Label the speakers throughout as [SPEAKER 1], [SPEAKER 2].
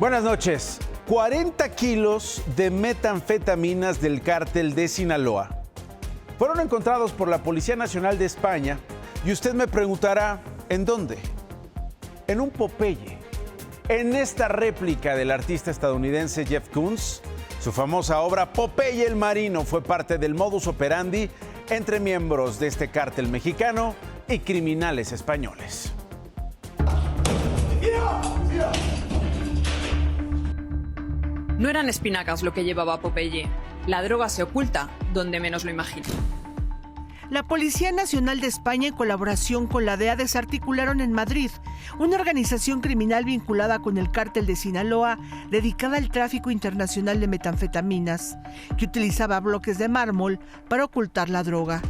[SPEAKER 1] Buenas noches. 40 kilos de metanfetaminas del cártel de Sinaloa fueron encontrados por la Policía Nacional de España y usted me preguntará, ¿en dónde? En un Popeye. En esta réplica del artista estadounidense Jeff Koons, su famosa obra Popeye el Marino fue parte del modus operandi entre miembros de este cártel mexicano y criminales españoles.
[SPEAKER 2] No eran espinacas lo que llevaba Popeye. La droga se oculta donde menos lo imagino.
[SPEAKER 3] La Policía Nacional de España, en colaboración con la DEA, desarticularon en Madrid una organización criminal vinculada con el cártel de Sinaloa dedicada al tráfico internacional de metanfetaminas, que utilizaba bloques de mármol para ocultar la droga.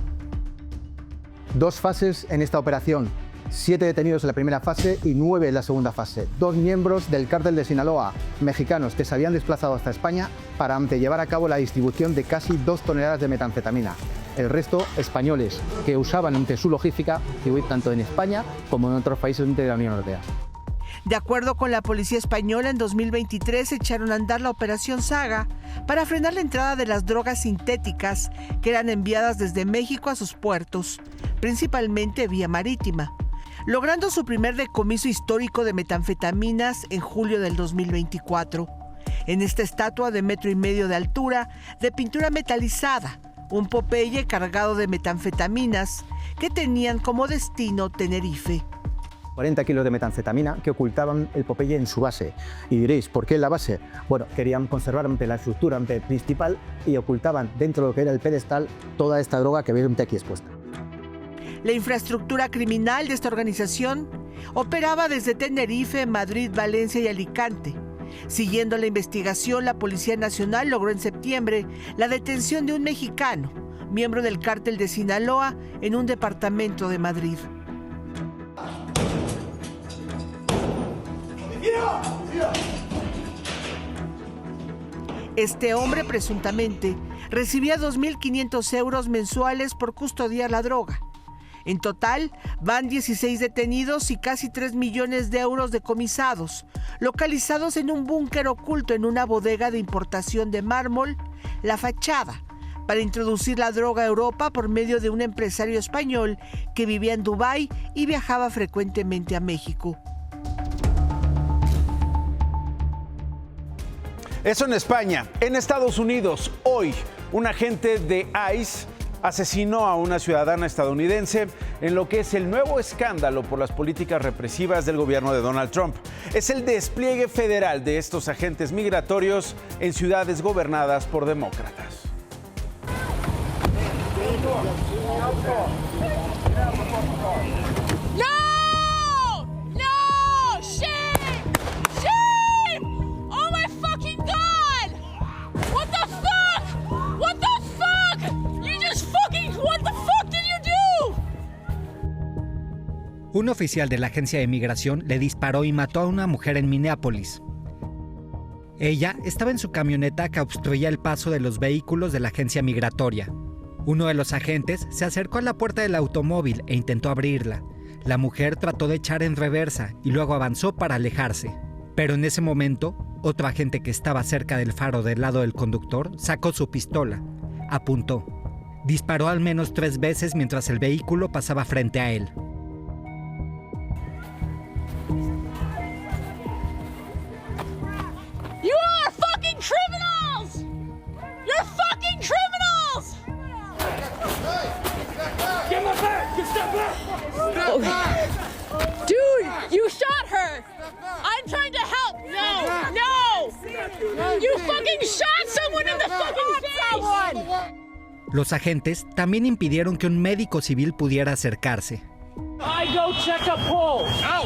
[SPEAKER 4] 2 fases en esta operación. 7 detenidos en la primera fase y 9 en la segunda fase. 2 miembros del cártel de Sinaloa, mexicanos, que se habían desplazado hasta España para llevar a cabo la distribución de casi 2 toneladas de metanfetamina. El resto, españoles, que usaban entre su logística tanto en España como en otros países de la Unión Europea.
[SPEAKER 3] De acuerdo con la policía española, en 2023 echaron a andar la Operación Saga para frenar la entrada de las drogas sintéticas que eran enviadas desde México a sus puertos, principalmente vía marítima, logrando su primer decomiso histórico de metanfetaminas en julio del 2024. En esta estatua de 1,5 metros de altura, de pintura metalizada, un Popeye cargado de metanfetaminas que tenían como destino Tenerife.
[SPEAKER 4] 40 kilos de metanfetamina que ocultaban el Popeye en su base. Y diréis, ¿por qué en la base? Bueno, querían conservar la estructura principal y ocultaban dentro de lo que era el pedestal toda esta droga que veis aquí expuesta.
[SPEAKER 3] La infraestructura criminal de esta organización operaba desde Tenerife, Madrid, Valencia y Alicante. Siguiendo la investigación, la Policía Nacional logró en septiembre la detención de un mexicano, miembro del cártel de Sinaloa, en un departamento de Madrid. Este hombre presuntamente recibía 2.500 euros mensuales por custodiar la droga. En total, van 16 detenidos y casi 3 millones de euros decomisados, localizados en un búnker oculto en una bodega de importación de mármol, La Fachada, para introducir la droga a Europa por medio de un empresario español que vivía en Dubái y viajaba frecuentemente a México.
[SPEAKER 1] Eso en España. En Estados Unidos, hoy, un agente de ICE asesinó a una ciudadana estadounidense en lo que es el nuevo escándalo por las políticas represivas del gobierno de Donald Trump. Es el despliegue federal de estos agentes migratorios en ciudades gobernadas por demócratas.
[SPEAKER 5] Un oficial de la agencia de migración le disparó y mató a una mujer en Minneapolis. Ella estaba en su camioneta que obstruía el paso de los vehículos de la agencia migratoria. Uno de los agentes se acercó a la puerta del automóvil e intentó abrirla. La mujer trató de echar en reversa y luego avanzó para alejarse. Pero en ese momento, otro agente que estaba cerca del faro del lado del conductor sacó su pistola, apuntó. Disparó al menos 3 veces mientras el vehículo pasaba frente a él.
[SPEAKER 6] You are fucking criminals! You're fucking criminals! Get my back! Get step back! Step back! Dude, you shot her! I'm trying to help! No! You fucking shot someone in the fucking face!
[SPEAKER 5] Los agentes también impidieron que un médico civil pudiera acercarse.
[SPEAKER 6] I go check a pulse.
[SPEAKER 7] No!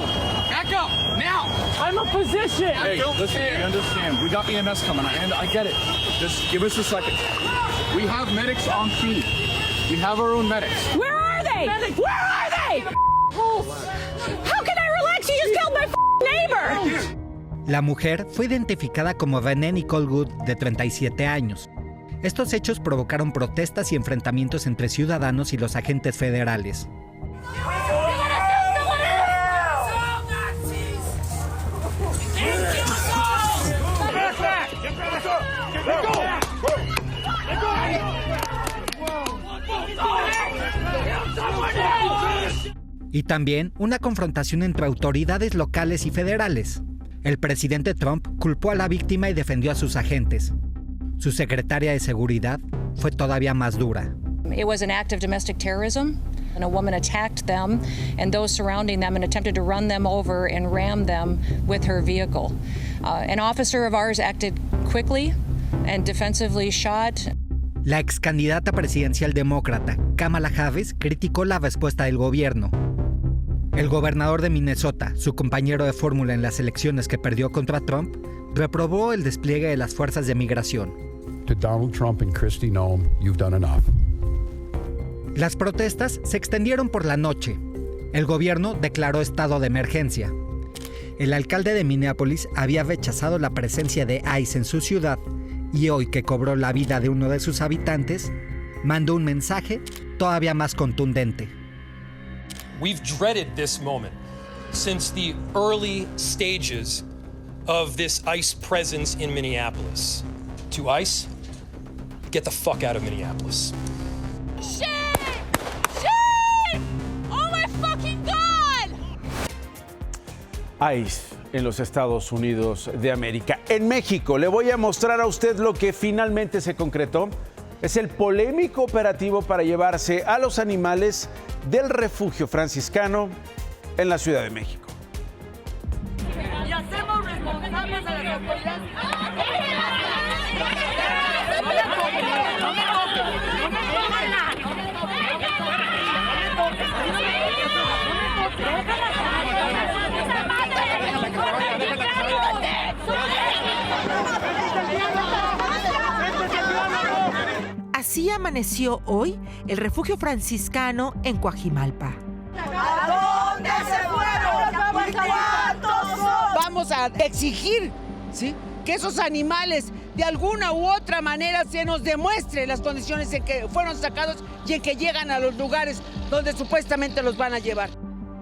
[SPEAKER 7] Back up! Now!
[SPEAKER 6] I'm a physician!
[SPEAKER 7] Hey, listen, we understand. We got EMS coming. I get it. Just give us a second. We have medics on scene. We have our own medics.
[SPEAKER 6] Where are they? Where are they? How can I relax? You just killed my neighbor!
[SPEAKER 5] La mujer fue identificada como Renee Nicole Good, de 37 años. Estos hechos provocaron protestas y enfrentamientos entre ciudadanos y los agentes federales. Y también una confrontación entre autoridades locales y federales. El presidente Trump culpó a la víctima y defendió a sus agentes. Su secretaria de seguridad fue todavía más dura.
[SPEAKER 8] It was an act of domestic terrorism, and a woman attacked them and those surrounding them and attempted to run them over and ram them with her vehicle. An officer of ours acted quickly and defensively shot.
[SPEAKER 5] La ex candidata presidencial demócrata, Kamala Harris, criticó la respuesta del gobierno. El gobernador de Minnesota, su compañero de fórmula en las elecciones que perdió contra Trump, reprobó el despliegue de las fuerzas de migración.
[SPEAKER 9] To Donald Trump and Kristi Noem, you've done enough.
[SPEAKER 5] Las protestas se extendieron por la noche. El gobierno declaró estado de emergencia. El alcalde de Minneapolis había rechazado la presencia de ICE en su ciudad y hoy que cobró la vida de uno de sus habitantes, mandó un mensaje todavía más contundente.
[SPEAKER 10] We've dreaded this moment since the early stages of this ICE presence in Minneapolis. To ICE, get the fuck out of Minneapolis.
[SPEAKER 6] Shame! Shame! Oh my fucking God!
[SPEAKER 1] ICE en los Estados Unidos de América. En México, le voy a mostrar a usted lo que finalmente se concretó. Es el polémico operativo para llevarse a los animales del refugio franciscano en la Ciudad de México.
[SPEAKER 6] Y hacemos responsables a las autoridades.
[SPEAKER 3] Así amaneció hoy el refugio franciscano en Coajimalpa.
[SPEAKER 11] ¿A dónde se fueron? ¿Y cuántos son?
[SPEAKER 12] Vamos a exigir, ¿sí?, que esos animales de alguna u otra manera se nos demuestre las condiciones en que fueron sacados y en que llegan a los lugares donde supuestamente los van a llevar.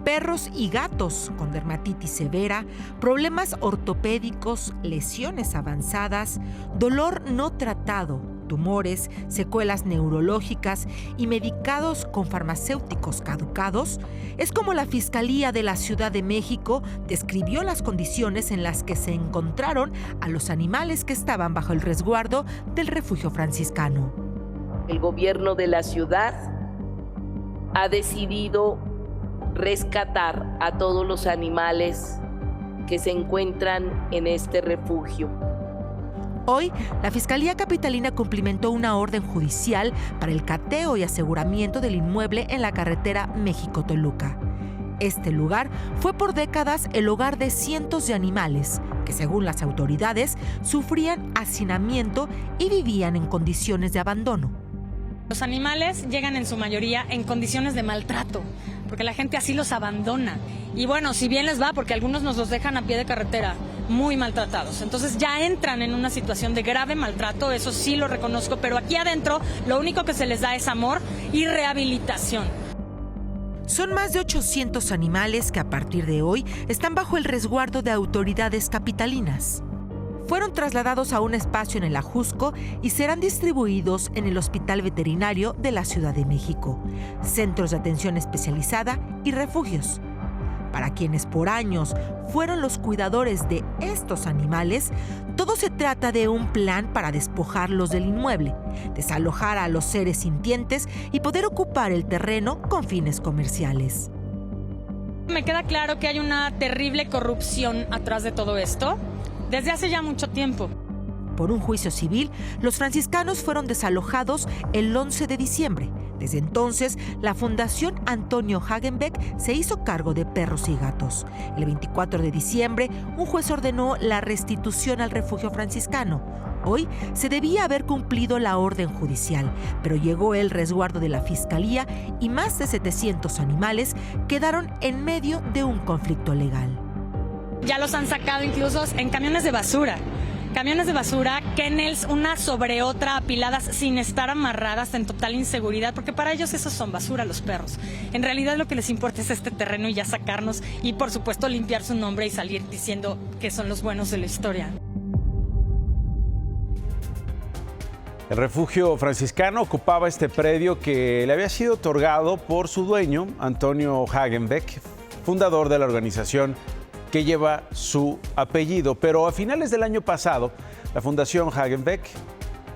[SPEAKER 3] Perros y gatos con dermatitis severa, problemas ortopédicos, lesiones avanzadas, dolor no tratado, tumores, secuelas neurológicas y medicados con farmacéuticos caducados, es como la Fiscalía de la Ciudad de México describió las condiciones en las que se encontraron a los animales que estaban bajo el resguardo del refugio franciscano.
[SPEAKER 13] El gobierno de la ciudad ha decidido rescatar a todos los animales que se encuentran en este refugio.
[SPEAKER 3] Hoy, la Fiscalía Capitalina cumplimentó una orden judicial para el cateo y aseguramiento del inmueble en la carretera México-Toluca. Este lugar fue por décadas el hogar de cientos de animales que, según las autoridades, sufrían hacinamiento y vivían en condiciones de abandono.
[SPEAKER 14] Los animales llegan en su mayoría en condiciones de maltrato, porque la gente así los abandona. Y bueno, si bien les va, porque algunos nos los dejan a pie de carretera, muy maltratados. Entonces ya entran en una situación de grave maltrato, eso sí lo reconozco, pero aquí adentro lo único que se les da es amor y rehabilitación.
[SPEAKER 3] Son más de 800 animales que a partir de hoy están bajo el resguardo de autoridades capitalinas. Fueron trasladados a un espacio en el Ajusco y serán distribuidos en el Hospital Veterinario de la Ciudad de México, centros de atención especializada y refugios. Para quienes por años fueron los cuidadores de estos animales, todo se trata de un plan para despojarlos del inmueble, desalojar a los seres sintientes y poder ocupar el terreno con fines comerciales.
[SPEAKER 14] Me queda claro que hay una terrible corrupción atrás de todo esto, desde hace ya mucho tiempo.
[SPEAKER 3] Por un juicio civil, los franciscanos fueron desalojados el 11 de diciembre. Desde entonces, la Fundación Antonio Hagenbeck se hizo cargo de perros y gatos. El 24 de diciembre, un juez ordenó la restitución al refugio franciscano. Hoy se debía haber cumplido la orden judicial, pero llegó el resguardo de la Fiscalía y más de 700 animales quedaron en medio de un conflicto legal.
[SPEAKER 14] Ya los han sacado incluso en camiones de basura. Camiones de basura, kennels, una sobre otra, apiladas sin estar amarradas, en total inseguridad, porque para ellos esos son basura, los perros. En realidad lo que les importa es este terreno y ya sacarnos y por supuesto limpiar su nombre y salir diciendo que son los buenos de la historia.
[SPEAKER 1] El refugio franciscano ocupaba este predio que le había sido otorgado por su dueño, Antonio Hagenbeck, fundador de la organización que lleva su apellido. Pero a finales del año pasado, la Fundación Hagenbeck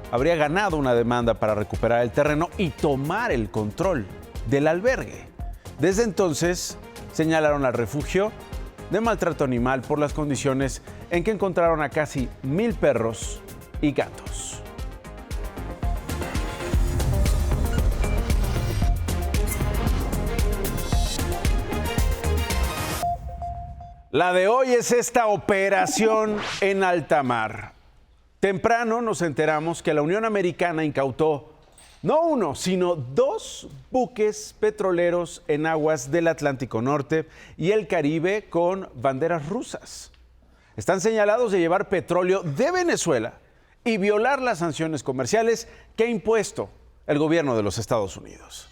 [SPEAKER 1] habría ganado una demanda para recuperar el terreno y tomar el control del albergue. Desde entonces, señalaron al refugio de maltrato animal por las condiciones en que encontraron a casi 1,000 perros y gatos. La de hoy es esta operación en alta mar. Temprano nos enteramos que la Unión Americana incautó no uno, sino 2 buques petroleros en aguas del Atlántico Norte y el Caribe con banderas rusas. Están señalados de llevar petróleo de Venezuela y violar las sanciones comerciales que ha impuesto el gobierno de los Estados Unidos.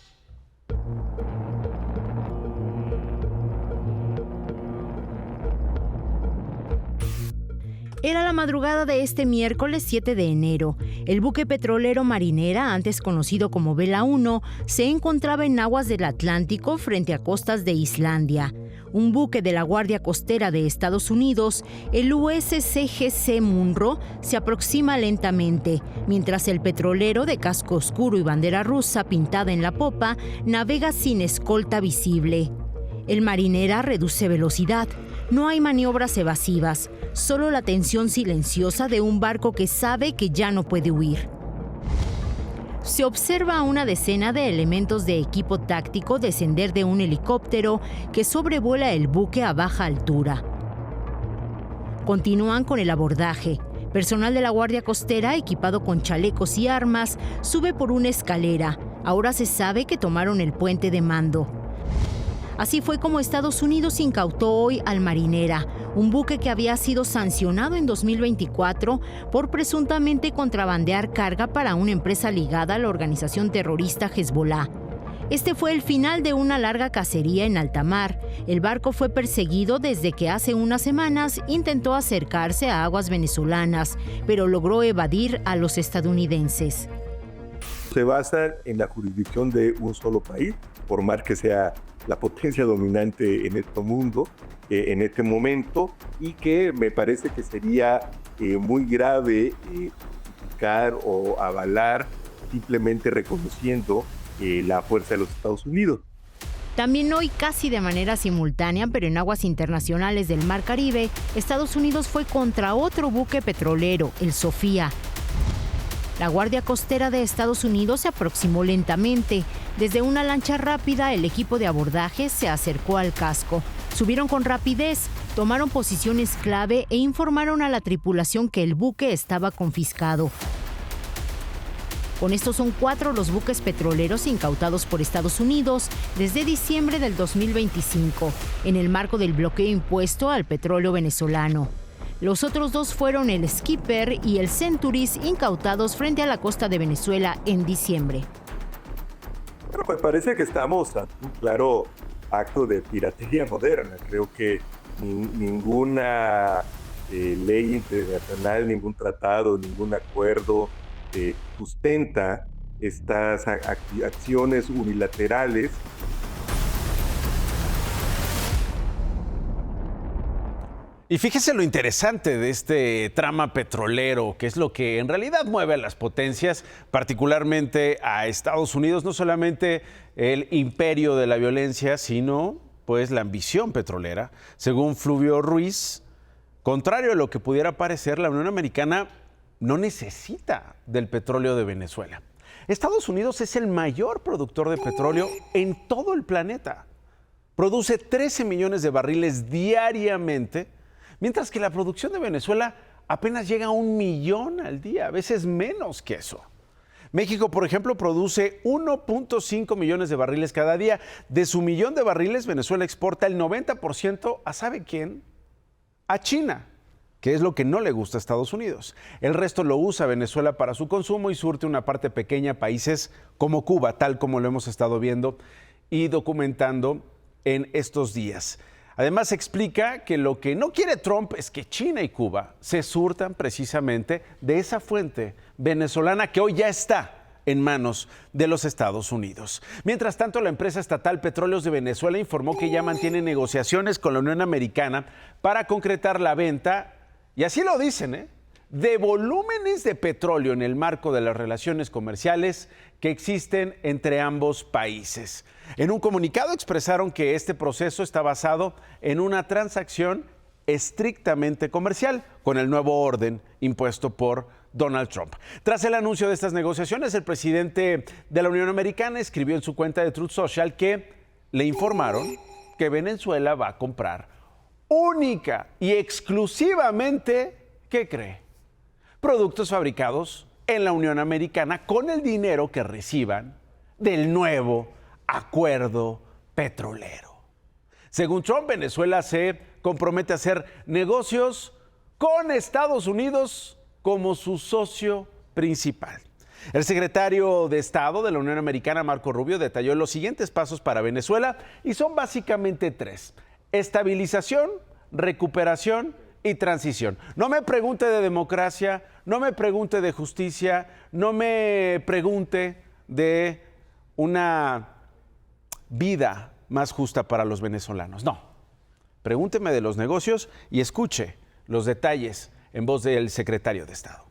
[SPEAKER 15] Era la madrugada de este miércoles 7 de enero. El buque petrolero Marinera, antes conocido como Vela 1, se encontraba en aguas del Atlántico frente a costas de Islandia. Un buque de la Guardia Costera de Estados Unidos, el USCGC Munro, se aproxima lentamente, mientras el petrolero de casco oscuro y bandera rusa pintada en la popa navega sin escolta visible. El Marinera reduce velocidad. No hay maniobras evasivas, solo la tensión silenciosa de un barco que sabe que ya no puede huir. Se observa a una decena de elementos de equipo táctico descender de un helicóptero que sobrevuela el buque a baja altura. Continúan con el abordaje. Personal de la Guardia Costera, equipado con chalecos y armas, sube por una escalera. Ahora se sabe que tomaron el puente de mando. Así fue como Estados Unidos incautó hoy al Marinera, un buque que había sido sancionado en 2024 por presuntamente contrabandear carga para una empresa ligada a la organización terrorista Hezbollah. Este fue el final de una larga cacería en alta mar. El barco fue perseguido desde que hace unas semanas intentó acercarse a aguas venezolanas, pero logró evadir a los estadounidenses.
[SPEAKER 16] Se basa en la jurisdicción de un solo país, por más que sea la potencia dominante en este mundo, en este momento, y que me parece que sería muy grave justificar o avalar simplemente reconociendo la fuerza de los Estados Unidos.
[SPEAKER 15] También hoy, casi de manera simultánea, pero en aguas internacionales del Mar Caribe, Estados Unidos fue contra otro buque petrolero, el Sofía. La Guardia Costera de Estados Unidos se aproximó lentamente. Desde una lancha rápida, el equipo de abordaje se acercó al casco. Subieron con rapidez, tomaron posiciones clave e informaron a la tripulación que el buque estaba confiscado. Con estos son 4 los buques petroleros incautados por Estados Unidos desde diciembre del 2025, en el marco del bloqueo impuesto al petróleo venezolano. Los otros 2 fueron el Skipper y el Centuris, incautados frente a la costa de Venezuela en diciembre.
[SPEAKER 16] Bueno, pues parece que estamos ante un claro acto de piratería moderna. Creo que ninguna ley internacional, ningún tratado, ningún acuerdo sustenta estas acciones unilaterales.
[SPEAKER 1] Y fíjese lo interesante de este trama petrolero, que es lo que en realidad mueve a las potencias, particularmente a Estados Unidos, no solamente el imperio de la violencia, sino pues la ambición petrolera. Según Fluvio Ruiz, contrario a lo que pudiera parecer, la Unión Americana no necesita del petróleo de Venezuela. Estados Unidos es el mayor productor de petróleo en todo el planeta. Produce 13 millones de barriles diariamente, mientras que la producción de Venezuela apenas llega a 1 millón al día, a veces menos que eso. México, por ejemplo, produce 1.5 millones de barriles cada día. De su 1 millón de barriles, Venezuela exporta el 90% a ¿sabe quién? A China, que es lo que no le gusta a Estados Unidos. El resto lo usa Venezuela para su consumo y surte una parte pequeña a países como Cuba, tal como lo hemos estado viendo y documentando en estos días. Además explica que lo que no quiere Trump es que China y Cuba se surtan precisamente de esa fuente venezolana que hoy ya está en manos de los Estados Unidos. Mientras tanto, la empresa estatal Petróleos de Venezuela informó que ya mantiene negociaciones con la Unión Americana para concretar la venta, y así lo dicen, de volúmenes de petróleo en el marco de las relaciones comerciales que existen entre ambos países. En un comunicado expresaron que este proceso está basado en una transacción estrictamente comercial con el nuevo orden impuesto por Donald Trump. Tras el anuncio de estas negociaciones, el presidente de la Unión Americana escribió en su cuenta de Truth Social que le informaron que Venezuela va a comprar única y exclusivamente, ¿qué cree?, productos fabricados en la Unión Americana con el dinero que reciban del nuevo acuerdo petrolero. Según Trump, Venezuela se compromete a hacer negocios con Estados Unidos como su socio principal. El secretario de Estado de la Unión Americana, Marco Rubio, detalló los siguientes pasos para Venezuela y son básicamente 3: estabilización, recuperación y transición. No me pregunte de democracia, no me pregunte de justicia, no me pregunte de una vida más justa para los venezolanos. No, pregúnteme de los negocios y escuche los detalles en voz del secretario de Estado.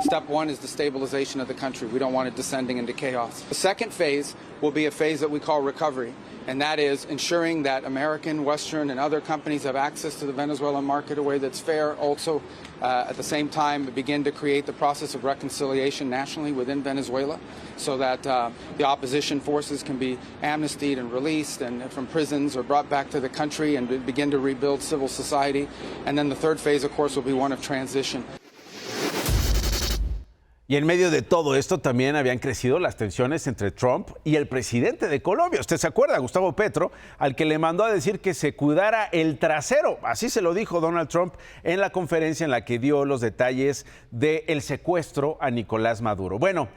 [SPEAKER 17] Step one is the stabilization of the country. We don't want it descending into chaos. The second phase will be a phase that we call recovery, and that is ensuring that American, Western, and other companies have access to the Venezuelan market in a way that's fair. Also, at the same time, begin to create the process of reconciliation nationally within Venezuela so that the opposition forces can be amnestied and released and from prisons or brought back to the country and begin to rebuild civil society. And then the third phase, of course, will be one of transition.
[SPEAKER 1] Y en medio de todo esto también habían crecido las tensiones entre Trump y el presidente de Colombia. ¿Usted se acuerda? Gustavo Petro, al que le mandó a decir que se cuidara el trasero. Así se lo dijo Donald Trump en la conferencia en la que dio los detalles del secuestro a Nicolás Maduro. Bueno,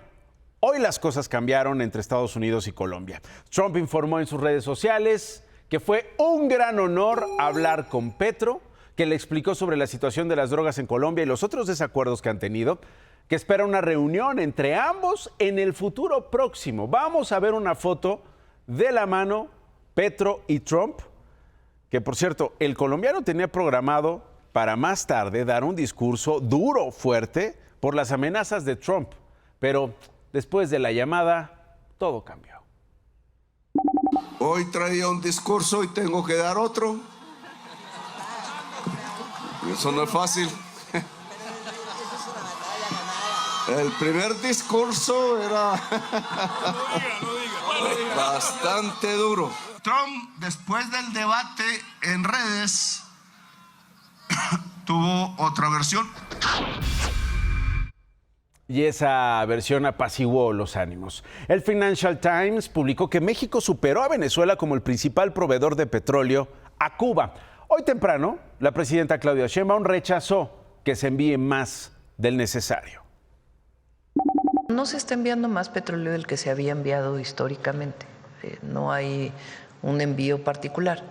[SPEAKER 1] hoy las cosas cambiaron entre Estados Unidos y Colombia. Trump informó en sus redes sociales que fue un gran honor hablar con Petro, que le explicó sobre la situación de las drogas en Colombia y los otros desacuerdos que han tenido, que espera una reunión entre ambos en el futuro próximo. Vamos a ver una foto de la mano Petro y Trump, que por cierto, el colombiano tenía programado para más tarde dar un discurso duro, fuerte, por las amenazas de Trump. Pero después de la llamada, todo cambió.
[SPEAKER 18] Hoy traía un discurso y tengo que dar otro. Eso no es fácil. El primer discurso era bastante duro. Trump, después del debate en redes, tuvo otra versión.
[SPEAKER 1] Y esa versión apaciguó los ánimos. El Financial Times publicó que México superó a Venezuela como el principal proveedor de petróleo a Cuba. Hoy temprano, la presidenta Claudia Sheinbaum rechazó que se envíe más del necesario.
[SPEAKER 19] No se está enviando más petróleo del que se había enviado históricamente. No hay un envío particular.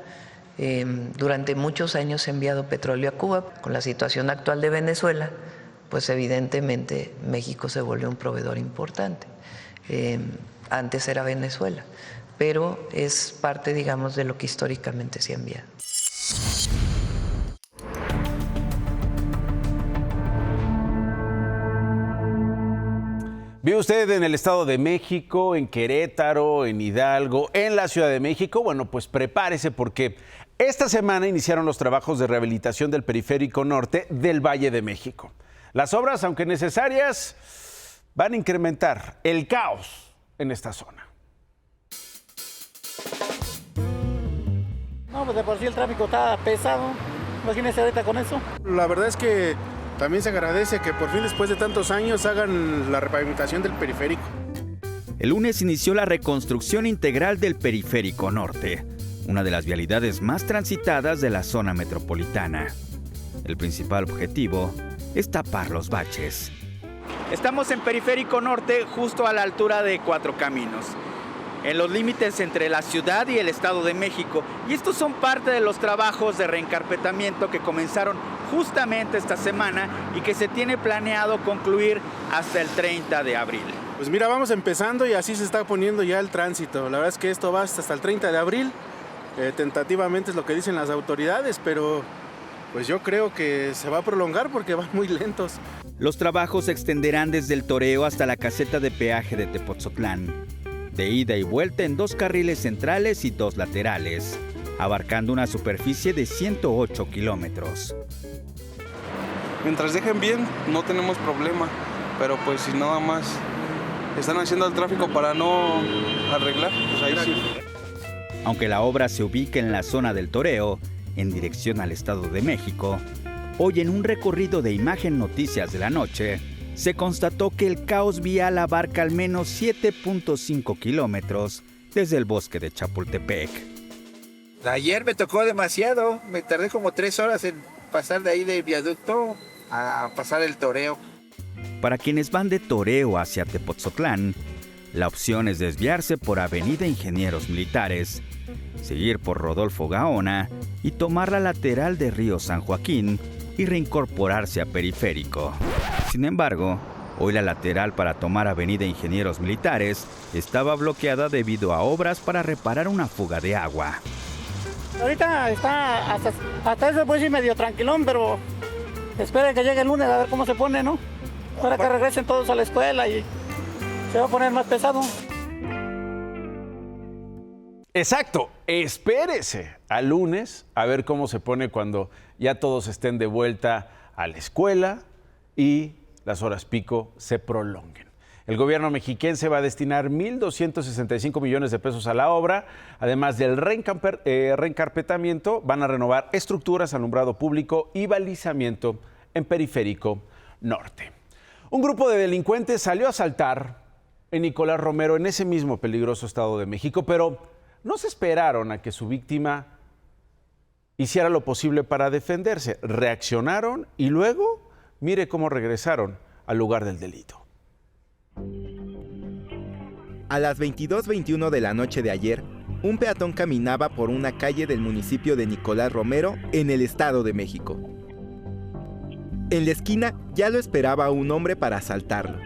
[SPEAKER 19] Durante muchos años se ha enviado petróleo a Cuba. Con la situación actual de Venezuela, pues evidentemente México se volvió un proveedor importante. Antes era Venezuela, pero es parte, digamos, de lo que históricamente se ha enviado.
[SPEAKER 1] ¿Vio usted en el Estado de México, en Querétaro, en Hidalgo, en la Ciudad de México? Bueno, pues prepárese porque esta semana iniciaron los trabajos de rehabilitación del periférico norte del Valle de México. Las obras, aunque necesarias, van a incrementar el caos en esta zona.
[SPEAKER 20] No, pues de por sí el tráfico está pesado. Imagínese ahorita con eso.
[SPEAKER 21] La verdad es que también se agradece que por fin después de tantos años hagan la repavimentación del periférico.
[SPEAKER 22] El lunes inició la reconstrucción integral del Periférico Norte, una de las vialidades más transitadas de la zona metropolitana. El principal objetivo es tapar los baches.
[SPEAKER 23] Estamos en Periférico Norte, justo a la altura de Cuatro Caminos.
[SPEAKER 22] en los límites entre la ciudad y el Estado de México. Y estos son parte de los trabajos de reencarpetamiento que comenzaron justamente esta semana y que se tiene planeado concluir hasta el 30 de abril.
[SPEAKER 21] Pues mira, vamos empezando y así se está poniendo ya el tránsito. La verdad es que esto va hasta el 30 de abril. Tentativamente es lo que dicen las autoridades, pero pues yo creo que se va a prolongar porque van muy lentos.
[SPEAKER 22] Los trabajos se extenderán desde el toreo hasta la caseta de peaje de Tepotzotlán, de ida y vuelta en 2 carriles centrales y 2 laterales, abarcando una superficie de 108 kilómetros.
[SPEAKER 2] Mientras dejen bien, no tenemos problema, pero pues si nada más están haciendo el tráfico para no arreglar, pues ahí sí.
[SPEAKER 22] Aunque la obra se ubica en la zona del toreo, en dirección al Estado de México, hoy en un recorrido de Imagen Noticias de la noche, se constató que el caos vial abarca al menos 7.5 kilómetros desde el bosque de Chapultepec.
[SPEAKER 4] Ayer me tocó demasiado, me tardé como 3 horas en pasar de ahí del viaducto a pasar el toreo.
[SPEAKER 22] Para quienes van de toreo hacia Tepotzotlán, la opción es desviarse por Avenida Ingenieros Militares, seguir por Rodolfo Gaona y tomar la lateral de Río San Joaquín y reincorporarse a Periférico. Sin embargo, hoy la lateral para tomar Avenida Ingenieros Militares estaba bloqueada debido a obras para reparar una fuga de agua.
[SPEAKER 20] Ahorita está hasta eso pues sí medio tranquilón, pero esperen que llegue el lunes a ver cómo se pone, ¿no? Para que regresen todos a la escuela y se va a poner más pesado.
[SPEAKER 1] Exacto, espérese al lunes a ver cómo se pone cuando ya todos estén de vuelta a la escuela y las horas pico se prolonguen. El gobierno mexiquense va a destinar 1.265 millones de pesos a la obra. Además del reencarpetamiento, van a renovar estructuras, alumbrado público y balizamiento en Periférico Norte. Un grupo de delincuentes salió a asaltar en Nicolás Romero, en ese mismo peligroso Estado de México, pero no se esperaron a que su víctima hiciera lo posible para defenderse. Reaccionaron y luego, mire cómo regresaron al lugar del delito.
[SPEAKER 23] A las 22:21 de la noche de ayer, un peatón caminaba por una calle del municipio de Nicolás Romero, en el Estado de México. En la esquina ya lo esperaba un hombre para asaltarlo.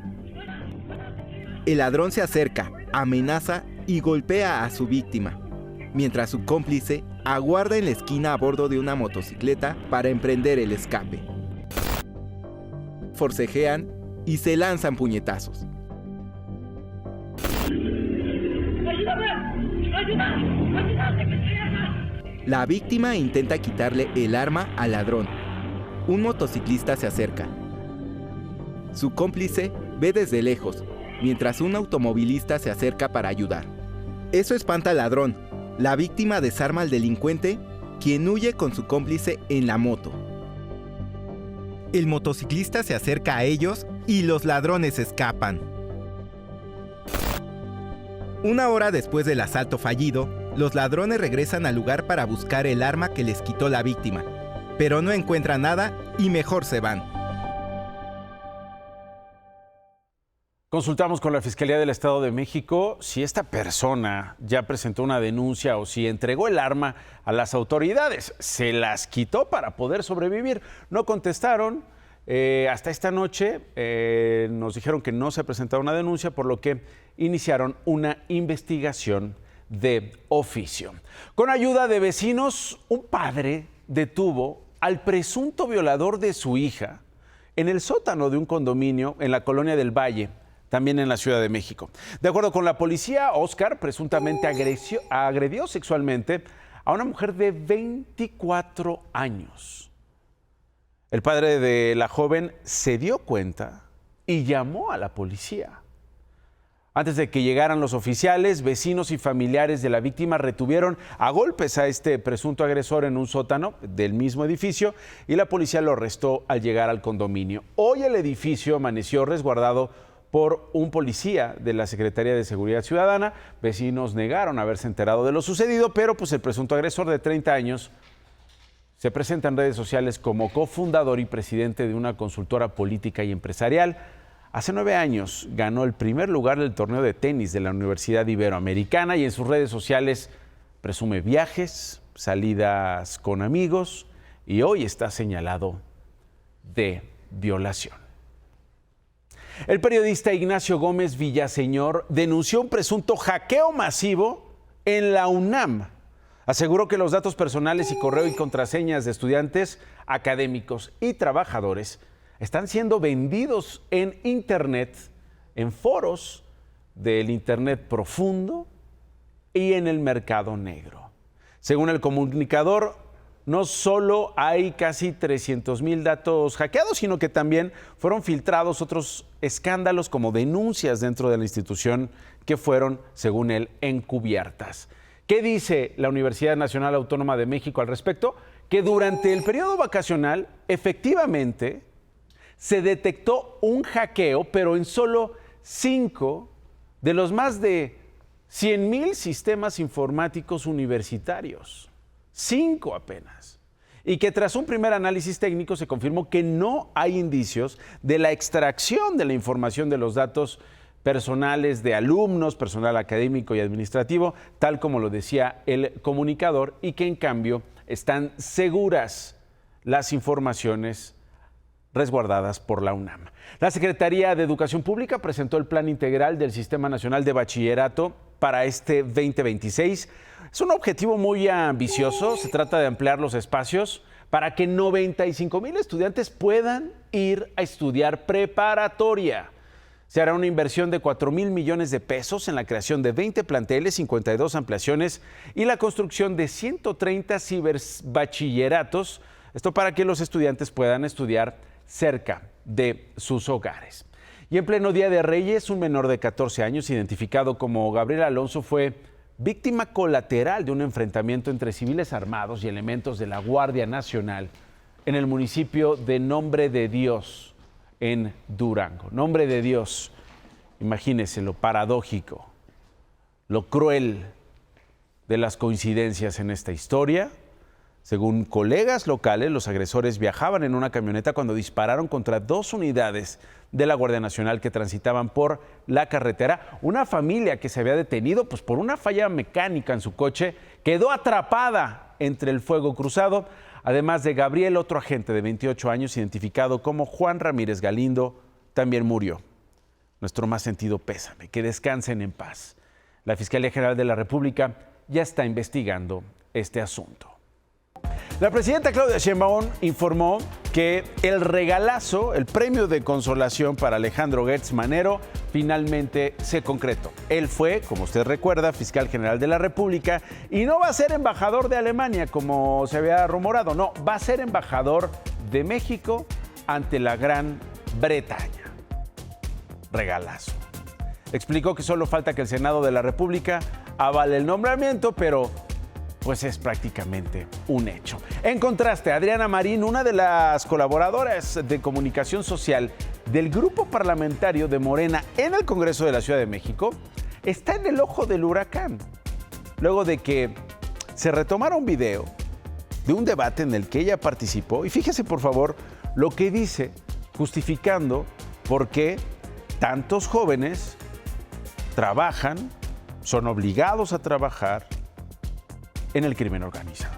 [SPEAKER 23] El ladrón se acerca, amenaza y golpea a su víctima, mientras su cómplice aguarda en la esquina a bordo de una motocicleta para emprender el escape. Forcejean y se lanzan puñetazos. La víctima intenta quitarle el arma al ladrón. Un motociclista se acerca. Su cómplice ve desde lejos, mientras un automovilista se acerca para ayudar. Eso espanta al ladrón. La víctima desarma al delincuente, quien huye con su cómplice en la moto. El motociclista se acerca a ellos y los ladrones escapan. Una hora después del asalto fallido, los ladrones regresan al lugar para buscar el arma que les quitó la víctima, pero no encuentran nada y mejor se van.
[SPEAKER 1] Consultamos con la Fiscalía del Estado de México si esta persona ya presentó una denuncia o si entregó el arma a las autoridades. Se las quitó para poder sobrevivir. No contestaron. Hasta esta noche nos dijeron que no se presentó una denuncia, por lo que iniciaron una investigación de oficio. Con ayuda de vecinos, un padre detuvo al presunto violador de su hija en el sótano de un condominio en la Colonia del Valle, también en la Ciudad de México. De acuerdo con la policía, Oscar presuntamente agredió sexualmente a una mujer de 24 años. El padre de la joven se dio cuenta y llamó a la policía. Antes de que llegaran los oficiales, vecinos y familiares de la víctima retuvieron a golpes a este presunto agresor en un sótano del mismo edificio y la policía lo arrestó al llegar al condominio. Hoy el edificio amaneció resguardado por un policía de la Secretaría de Seguridad Ciudadana. Vecinos negaron haberse enterado de lo sucedido, pero pues el presunto agresor de 30 años se presenta en redes sociales como cofundador y presidente de una consultora política y empresarial. Hace 9 años ganó el primer lugar del torneo de tenis de la Universidad Iberoamericana y en sus redes sociales presume viajes, salidas con amigos y hoy está señalado de violación. El periodista Ignacio Gómez Villaseñor denunció un presunto hackeo masivo en la UNAM. Aseguró que los datos personales y correo y contraseñas de estudiantes, académicos y trabajadores están siendo vendidos en Internet, en foros del Internet profundo y en el mercado negro. Según el comunicador, no solo hay casi 300,000 datos hackeados, sino que también fueron filtrados otros escándalos como denuncias dentro de la institución que fueron, según él, encubiertas. ¿Qué dice la Universidad Nacional Autónoma de México al respecto? Que durante el periodo vacacional, efectivamente, se detectó un hackeo, pero en solo 5 de los más de 100,000 sistemas informáticos universitarios. 5 apenas. Y que tras un primer análisis técnico se confirmó que no hay indicios de la extracción de la información de los datos personales de alumnos, personal académico y administrativo, tal como lo decía el comunicador, y que en cambio están seguras las informaciones resguardadas por la UNAM. La Secretaría de Educación Pública presentó el Plan Integral del Sistema Nacional de Bachillerato para este 2026. Es un objetivo muy ambicioso. Se trata de ampliar los espacios para que 95,000 estudiantes puedan ir a estudiar preparatoria. Se hará una inversión de 4,000 millones de pesos en la creación de 20 planteles, 52 ampliaciones y la construcción de 130 ciberbachilleratos. Esto para que los estudiantes puedan estudiar cerca de sus hogares. Y en pleno Día de Reyes, un menor de 14 años, identificado como Gabriel Alonso, fue víctima colateral de un enfrentamiento entre civiles armados y elementos de la Guardia Nacional en el municipio de Nombre de Dios, en Durango. Nombre de Dios, imagínense lo paradójico, lo cruel de las coincidencias en esta historia. Según colegas locales, los agresores viajaban en una camioneta cuando dispararon contra 2 unidades de la Guardia Nacional que transitaban por la carretera. Una familia que se había detenido por una falla mecánica en su coche quedó atrapada entre el fuego cruzado. Además de Gabriel, otro agente de 28 años, identificado como Juan Ramírez Galindo, también murió. Nuestro más sentido pésame. Que descansen en paz. La Fiscalía General de la República ya está investigando este asunto. La presidenta Claudia Sheinbaum informó que el regalazo, el premio de consolación para Alejandro Gertz Manero, finalmente se concretó. Él fue, como usted recuerda, fiscal general de la República y no va a ser embajador de Alemania como se había rumorado, no, va a ser embajador de México ante la Gran Bretaña. Regalazo. Explicó que solo falta que el Senado de la República avale el nombramiento, pero pues es prácticamente un hecho. En contraste, Adriana Marín, una de las colaboradoras de comunicación social del grupo parlamentario de Morena en el Congreso de la Ciudad de México, está en el ojo del huracán, luego de que se retomara un video de un debate en el que ella participó. Y fíjese, por favor, lo que dice, justificando por qué tantos jóvenes trabajan, son obligados a trabajar en el crimen organizado.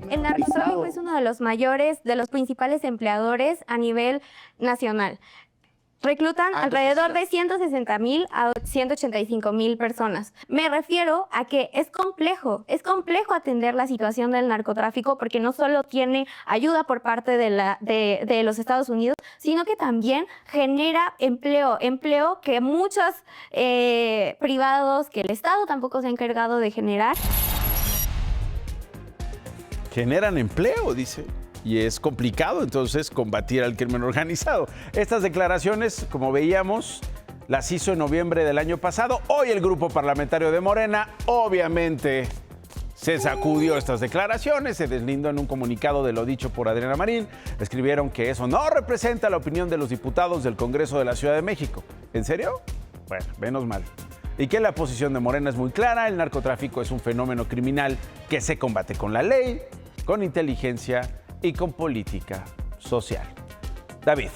[SPEAKER 7] El narcotráfico es uno de los mayores, de los principales empleadores a nivel nacional. Reclutan alrededor de 160,000 a 185,000 personas. Me refiero a que es complejo atender la situación del narcotráfico porque no solo tiene ayuda por parte de los Estados Unidos, sino que también genera empleo que muchos privados, que el Estado tampoco se ha encargado de generar.
[SPEAKER 1] Generan empleo, dice, y es complicado entonces combatir al crimen organizado. Estas declaraciones, como veíamos, las hizo en noviembre del año pasado. Hoy el grupo parlamentario de Morena, obviamente, se sacudió estas declaraciones, se deslindó en un comunicado de lo dicho por Adriana Marín. Escribieron que eso no representa la opinión de los diputados del Congreso de la Ciudad de México. ¿En serio? Bueno, menos mal. Y que la posición de Morena es muy clara: el narcotráfico es un fenómeno criminal que se combate con la ley, con inteligencia y con política social. David.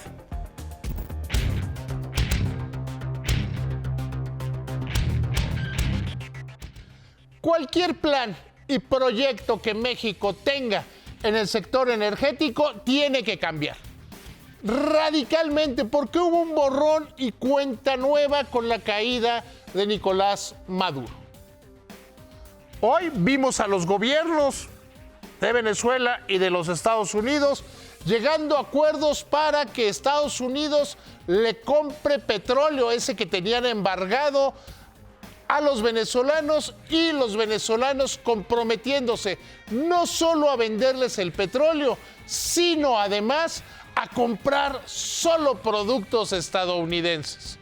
[SPEAKER 5] Cualquier plan y proyecto que México tenga en el sector energético tiene que cambiar radicalmente, porque hubo un borrón y cuenta nueva con la caída de Nicolás Maduro. Hoy vimos a los gobiernos de Venezuela y de los Estados Unidos llegando a acuerdos para que Estados Unidos le compre petróleo, ese que tenían embargado, a los venezolanos, y los venezolanos comprometiéndose no solo a venderles el petróleo, sino además a comprar solo productos estadounidenses.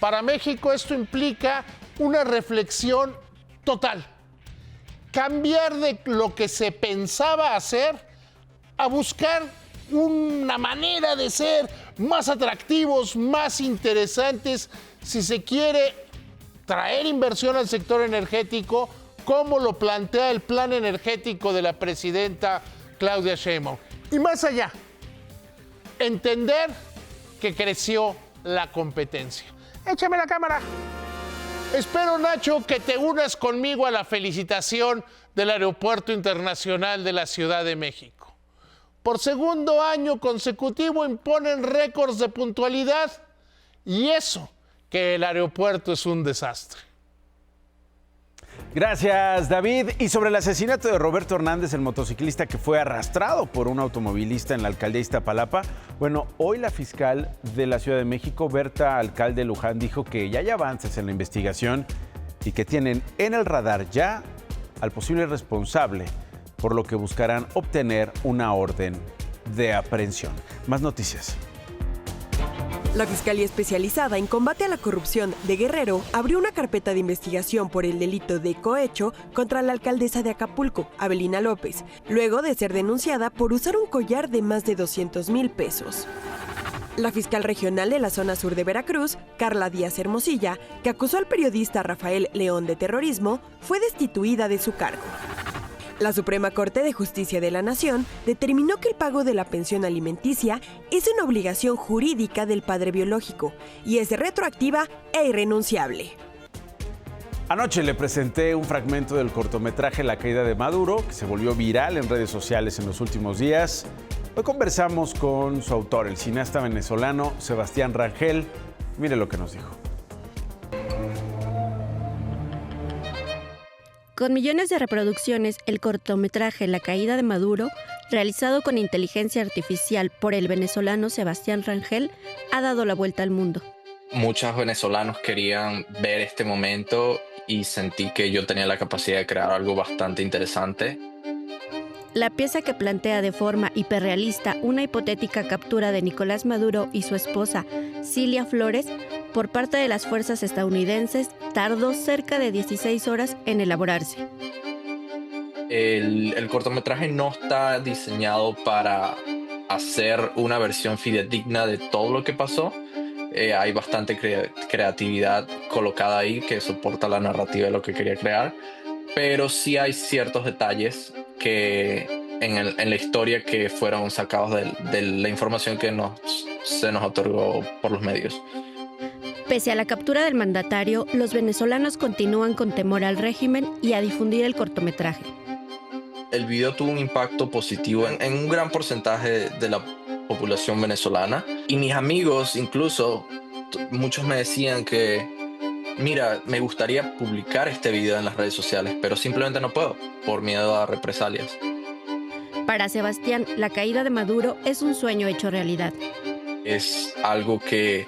[SPEAKER 5] Para México esto implica una reflexión total. Cambiar de lo que se pensaba hacer a buscar una manera de ser más atractivos, más interesantes, si se quiere traer inversión al sector energético, como lo plantea el plan energético de la presidenta Claudia Sheinbaum. Y más allá, entender que creció la competencia. Échame la cámara. Espero, Nacho, que te unas conmigo a la felicitación del Aeropuerto Internacional de la Ciudad de México. Por segundo año consecutivo imponen récords de puntualidad, y eso que el aeropuerto es un desastre.
[SPEAKER 1] Gracias, David. Y sobre el asesinato de Roberto Hernández, el motociclista que fue arrastrado por un automovilista en la alcaldía Iztapalapa, bueno, hoy la fiscal de la Ciudad de México, Berta Alcalde Luján, dijo que ya hay avances en la investigación y que tienen en el radar ya al posible responsable, por lo que buscarán obtener una orden de aprehensión. Más noticias.
[SPEAKER 8] La Fiscalía Especializada en Combate a la Corrupción de Guerrero abrió una carpeta de investigación por el delito de cohecho contra la alcaldesa de Acapulco, Abelina López, luego de ser denunciada por usar un collar de más de 200,000 pesos. La fiscal regional de la zona sur de Veracruz, Carla Díaz Hermosilla, que acusó al periodista Rafael León de terrorismo, fue destituida de su cargo. La Suprema Corte de Justicia de la Nación determinó que el pago de la pensión alimenticia es una obligación jurídica del padre biológico y es retroactiva e irrenunciable.
[SPEAKER 1] Anoche le presenté un fragmento del cortometraje La caída de Maduro, que se volvió viral en redes sociales en los últimos días. Hoy conversamos con su autor, el cineasta venezolano Sebastián Rangel. Mire lo que nos dijo.
[SPEAKER 9] Con millones de reproducciones, el cortometraje La caída de Maduro, realizado con inteligencia artificial por el venezolano Sebastián Rangel, ha dado la vuelta al mundo.
[SPEAKER 24] Muchos venezolanos querían ver este momento y sentí que yo tenía la capacidad de crear algo bastante interesante.
[SPEAKER 9] La pieza, que plantea de forma hiperrealista una hipotética captura de Nicolás Maduro y su esposa, Cilia Flores, por parte de las fuerzas estadounidenses, tardó cerca de 16 horas en elaborarse.
[SPEAKER 24] El cortometraje no está diseñado para hacer una versión fidedigna de todo lo que pasó. Hay bastante creatividad colocada ahí que soporta la narrativa de lo que quería crear, pero sí hay ciertos detalles que en la historia que fueron sacados de la información que se nos otorgó por los medios.
[SPEAKER 9] Pese a la captura del mandatario, los venezolanos continúan con temor al régimen y a difundir el cortometraje.
[SPEAKER 24] El video tuvo un impacto positivo en un gran porcentaje de la población venezolana, y mis amigos, incluso muchos me decían que, mira, me gustaría publicar este video en las redes sociales, pero simplemente no puedo por miedo a represalias.
[SPEAKER 9] Para Sebastián, la caída de Maduro es un sueño hecho realidad.
[SPEAKER 24] Es algo que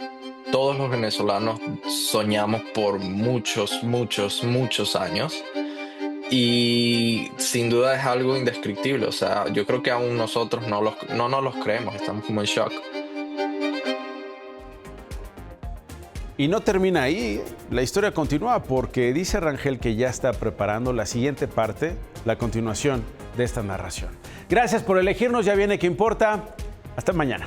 [SPEAKER 24] todos los venezolanos soñamos por muchos, muchos, muchos años, y sin duda es algo indescriptible. O sea, yo creo que aún nosotros no nos los creemos, estamos como en shock.
[SPEAKER 1] Y no termina ahí, la historia continúa, porque dice Rangel que ya está preparando la siguiente parte, la continuación de esta narración. Gracias por elegirnos, ya viene ¿Qué importa? Hasta mañana.